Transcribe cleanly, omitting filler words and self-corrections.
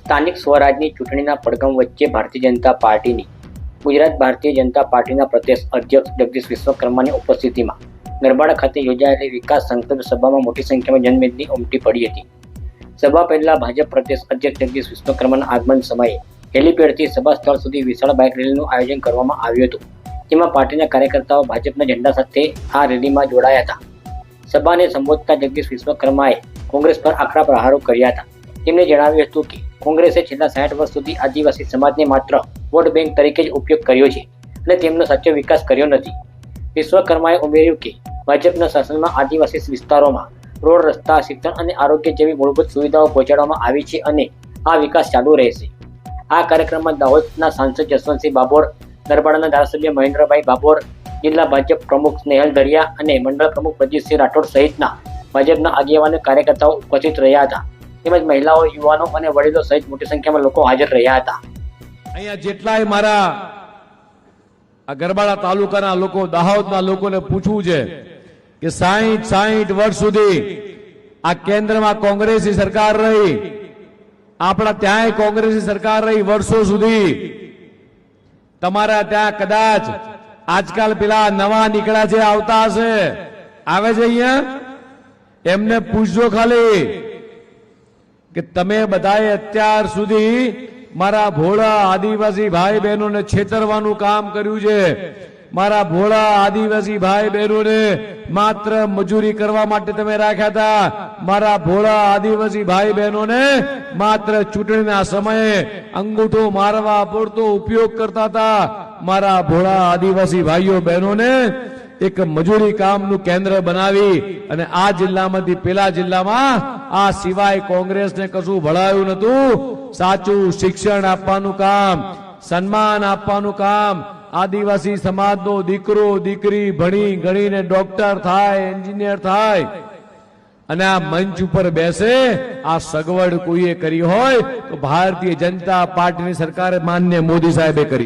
સ્થાનિક સ્વરાજની ચૂંટણીના પડઘમ વચ્ચે ભારતીય જનતા પાર્ટીની ગુજરાત ભારતીય જનતા પાર્ટીના પ્રદેશ અધ્યક્ષ જગદીશ વિશ્વકર્માની ઉપસ્થિતિમાં ગરબાડા ખાતે યોજાયેલી વિકાસ સંકલ્પ સભામાં મોટી સંખ્યામાં જનમેદની ઉમટી પડી હતી। સભા પહેલા ભાજપ પ્રદેશ અધ્યક્ષ જગદીશ વિશ્વકર્માના આગમન સમયે હેલીપેડથી સભા સ્થળ સુધી વિશાળ બાઇક રેલીનું આયોજન કરવામાં આવ્યું હતું, જેમાં પાર્ટીના કાર્યકર્તાઓ ભાજપના ઝંડા સાથે આ રેલીમાં જોડાયા હતા। સભાને સંબોધતા જગદીશ વિશ્વકર્માએ કોંગ્રેસ પર આકરા પ્રહારો કર્યા હતા। તેમણે જણાવ્યું હતું કે કોંગ્રેસે છેલ્લા 60 વર્ષ સુધી આદિવાસી સમાજને માત્ર વોટ બેંક તરીકે જ ઉપયોગ કર્યો છે અને તેમનો સાચો વિકાસ કર્યો નથી। વિશ્વકર્માએ ઉમેર્યું કે ભાજપના શાસનમાં આદિવાસી વિસ્તારોમાં રોડ, રસ્તા, શિક્ષણ અને આરોગ્ય જેવી મૂળભૂત સુવિધાઓ પહોંચાડવામાં આવી છે અને આ વિકાસ ચાલુ રહેશે। આ કાર્યક્રમમાં દાહોદના સાંસદ જસવંતસિંહ બાબોર, ગરબાડાના ધારાસભ્ય મહેન્દ્રભાઈ બાબોર, જિલ્લા ભાજપ પ્રમુખ સ્નેહલ દરિયા અને મંડળ પ્રમુખ પ્રજીતસિંહ રાઠોડ સહિતના ભાજપના આગેવાનો કાર્યકર્તાઓ ઉપસ્થિત રહ્યા હતા, તેમજ મહિલાઓ, યુવાનો અને વડીલો સહિત મોટી સંખ્યામાં લોકો હાજર રહ્યા હતા। અહીંયા જેટલાય મારા આ ગરબાડા તાલુકાના લોકો, દાહોદના લોકોને પૂછવું છે કે 60 વર્ષ સુધી આ કેન્દ્રમાં કોંગ્રેસની સરકાર રહી, આપણા ત્યાંય કોંગ્રેસની સરકાર રહી વર્ષો સુધી। તમારા ત્યાં કદાચ આજકાલ પેલા નવા નીકળ્યા છે, આવતા હશે, આવે છે અહીંયા, એમને પૂછજો ખાલી કે તમે બધાએ અત્યાર સુધી મારા ભોળા આદિવાસી ભાઈ બહેનોને છેતરવાનું કામ કર્યું છે। મારા ભોળા આદિવાસી ભાઈ બહેનોને માત્ર મજૂરી કરવા માટે તમે રાખ્યા હતા। મારા ભોળા આદિવાસી ભાઈ બહેનોને માત્ર ચૂંટણીના સમયે અંગૂઠો મારવા પૂરતો ઉપયોગ કરતા હતા। મારા ભોળા આદિવાસી ભાઈઓ બહેનોને એક મજૂરી કામનું કેન્દ્ર બનાવી અને આ જિલ્લામાંથી પેલા જિલ્લામાં આ સિવાય કોંગ્રેસને કશું ભળાયું નતું। સાચું શિક્ષણ આપવાનું કામ, સન્માન આપવાનું કામ, આદિવાસી સમાજનો દીકરો દીકરી ભણી ગણીને ડોક્ટર થાય, એન્જિનિયર થાય અને આ મંચ ઉપર બેસે, આ સગવડ કોઈએ કરી હોય તો ભારતીય જનતા પાર્ટીની સરકારે માન્ય મોદી સાહેબે કરી।